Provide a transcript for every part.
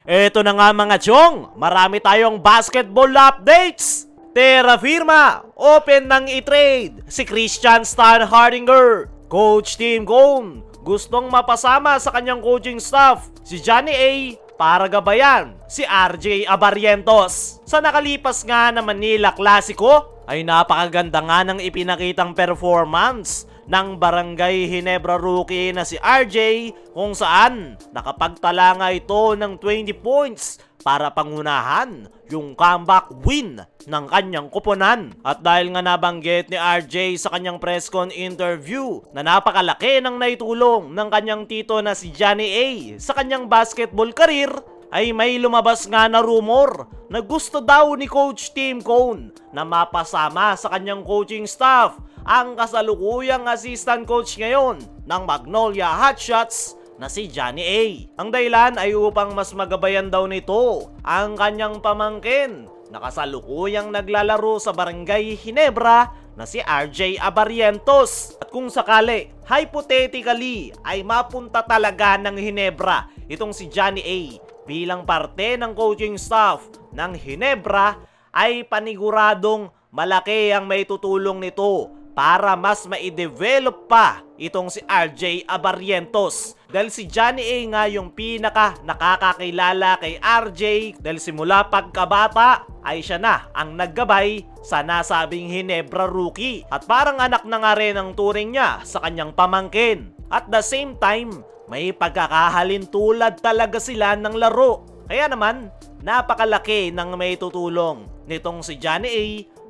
Eto na nga mga chong, marami tayong basketball updates. Terra Firma, open ng i-trade si Christian Stan Hardinger. Coach Tim Cone, gustong mapasama sa kanyang coaching staff si Johnny A para gabayan si RJ Abarrientos. Sa nakalipas nga na Manila Clasico ay napakaganda nga ng ipinakitang performance ng Barangay Ginebra rookie na si RJ, kung saan nakapagtala nga ito ng 20 points para pangunahan yung comeback win ng kanyang koponan. At dahil nga nabanggit ni RJ sa kanyang press con interview na napakalaki ng naitulong ng kanyang tito na si Johnny A sa kanyang basketball career, ay may lumabas nga na rumor na gusto daw ni Coach Tim Cone na mapasama sa kanyang coaching staff ang kasalukuyang assistant coach ngayon ng Magnolia Hotshots na si Johnny A. Ang dahilan ay upang mas magabayan daw nito ang kanyang pamangkin na kasalukuyang naglalaro sa Barangay Ginebra na si RJ Abarrientos. At kung sakali, hypothetically, ay mapunta talaga ng Ginebra itong si Johnny A bilang parte ng coaching staff ng Ginebra, ay paniguradong malaki ang may tutulong nito para mas ma-develop pa itong si RJ Abarrientos. Dahil si Johnny A nga yung pinaka nakakakilala kay RJ dahil simula pagkabata ay siya na ang naggabay sa nasabing Ginebra rookie. At parang anak na nga rin ang turing niya sa kanyang pamangkin. At the same time, may pagkakahalintulad talaga sila ng laro. Kaya naman, napakalaki ng may tutulong nitong si Johnny A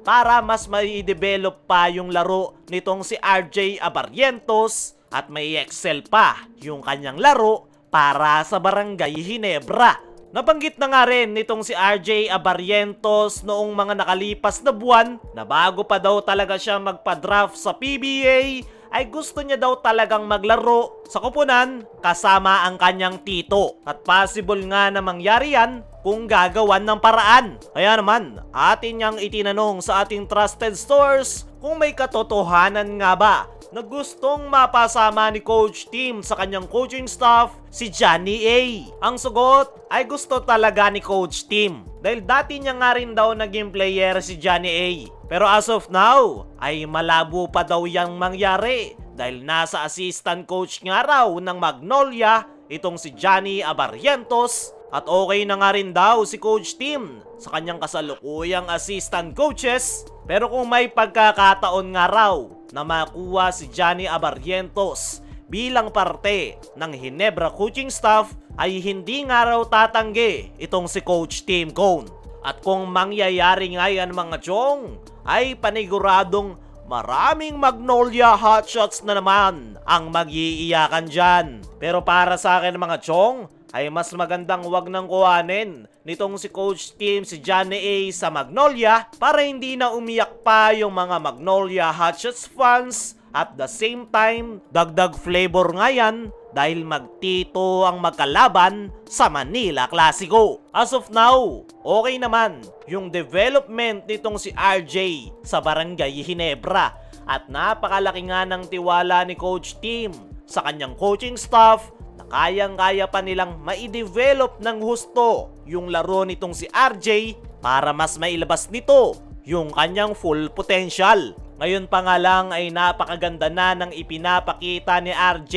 para mas mai-develop pa yung laro nitong si RJ Abarrientos at may excel pa yung kanyang laro para sa Barangay Ginebra. Nabanggit na nga rin nitong si RJ Abarrientos noong mga nakalipas na buwan na bago pa daw talaga siya magpa-draft sa PBA ay gusto niya daw talagang maglaro sa koponan kasama ang kanyang tito. At possible nga na mangyari yan kung gagawan ng paraan. Kaya naman, atin niyang itinanong sa ating trusted source kung may katotohanan nga ba na gustong mapasama ni Coach Tim sa kanyang coaching staff si Johnny A. Ang sagot ay gusto talaga ni Coach Tim dahil dati niya nga rin daw naging player si Johnny A. Pero as of now ay malabo pa daw yang mangyari dahil nasa assistant coach nga raw ng Magnolia itong si Johnny Abarrientos. At okay na nga rin daw si Coach Tim sa kanyang kasalukuyang assistant coaches. Pero kung may pagkakataon nga raw na makuha si Johnny Abarrientos bilang parte ng Ginebra coaching staff ay hindi nga raw tatanggi itong si Coach Tim Cone. At kung mangyayari nga yan mga chong, ay paniguradong maraming Magnolia Hotshots na naman ang mag-iiyakan dyan. Pero para sa akin mga chong, ay mas magandang wag nang kuhanin nitong si Coach Tim si Johnny A sa Magnolia para hindi na umiyak pa yung mga Magnolia Hotshots fans. At the same time, dagdag flavor nga yan dahil magtito ang magkalaban sa Manila Clasico. As of now, okay naman yung development nitong si RJ sa Barangay Ginebra at napakalaki nga ng tiwala ni Coach Tim sa kanyang coaching staff na kayang-kaya pa nilang mai-develop ng husto yung laro nitong si RJ para mas mailabas nito yung kanyang full potential. Ngayon pa nga lang ay napakaganda na ng ipinapakita ni RJ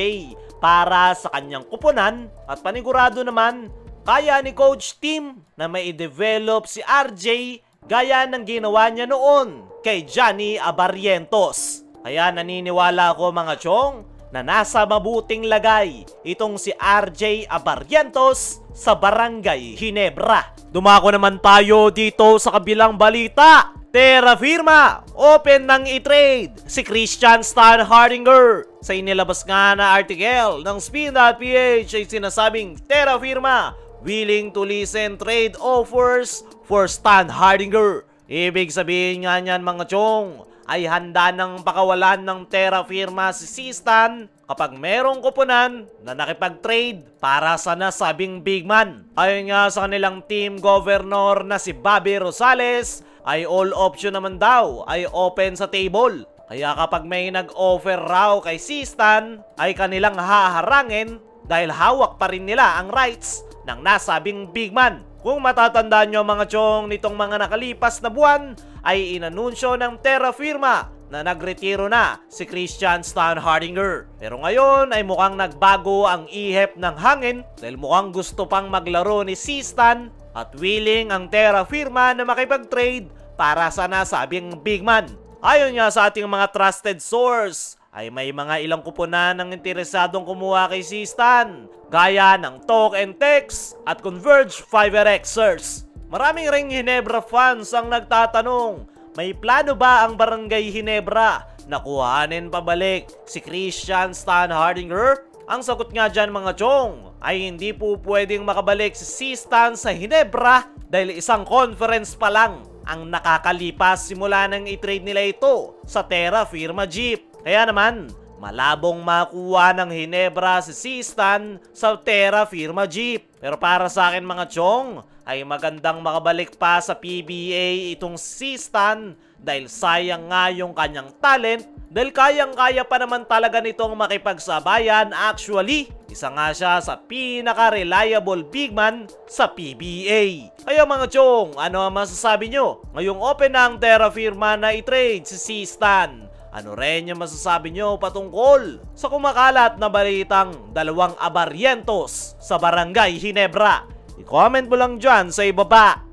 para sa kanyang koponan at panigurado naman kaya ni Coach Tim na mai-develop si RJ gaya ng ginawa niya noon kay Johnny Abarrientos. Kaya naniniwala ako mga chong na nasa mabuting lagay itong si RJ Abarrientos sa Barangay Ginebra. Dumako naman tayo dito sa kabilang balita. Terra Firma, open ng i-trade si Christian Stan Hardinger. Sa inilabas nga na article ng Spin.ph ay sinasabing Terra Firma willing to listen trade offers for Stan Hardinger. Ibig sabihin nga niyan mga chong ay handa ng pakawalan ng Terra Firma si Stan kapag merong koponan na nakipag-trade para sa nasabing big man. Ayon nga sa kanilang team governor na si Bobby Rosales, ay all option naman daw ay open sa table. Kaya kapag may nag-offer raw kay Stan ay kanilang haharangin dahil hawak pa rin nila ang rights ng nasabing big man. Kung matatandaan nyo mga chong, nitong mga nakalipas na buwan ay inanunsyo ng Terra Firma na nagretiro na si Christian Stan Hardinger. Pero ngayon ay mukhang nagbago ang ihip ng hangin dahil mukhang gusto pang maglaro ni si Stan at willing ang Terra Firma na makipag-trade para sa nasabing big man. Ayon nga sa ating mga trusted source, ay may mga ilang kuponan ng interesadong kumuha kay si Stan, gaya ng Talk and Text at Converge Fiverr-Xers. Maraming ring Hinebra fans ang nagtatanong, may plano ba ang Barangay Hinebra na kuhanin pabalik si Christian Stan Hardinger? Ang sagot nga dyan mga chong ay hindi po pwedeng makabalik si Stan sa Hinebra dahil isang conference pa lang ang nakakalipas simula nang i-trade nila ito sa Terra Firma Jeep. Kaya naman, malabong makuha ng Hinebra si Stan sa Terra Firma Jeep. Pero para sa akin mga chong, ay magandang makabalik pa sa PBA itong si Stan dahil sayang nga yung kanyang talent dahil kayang-kaya pa naman talaga nitong makipagsabayan. Actually, isa nga siya sa pinaka-reliable big man sa PBA. Kaya mga chong, ano ang masasabi nyo? Ngayong open na ang Terra Firma na i-trade si Stan. Ano rin yung masasabi nyo patungkol sa kumakalat na balitang dalawang abaryentos sa Barangay Hinebra? I-comment mo lang dyan sa ibaba.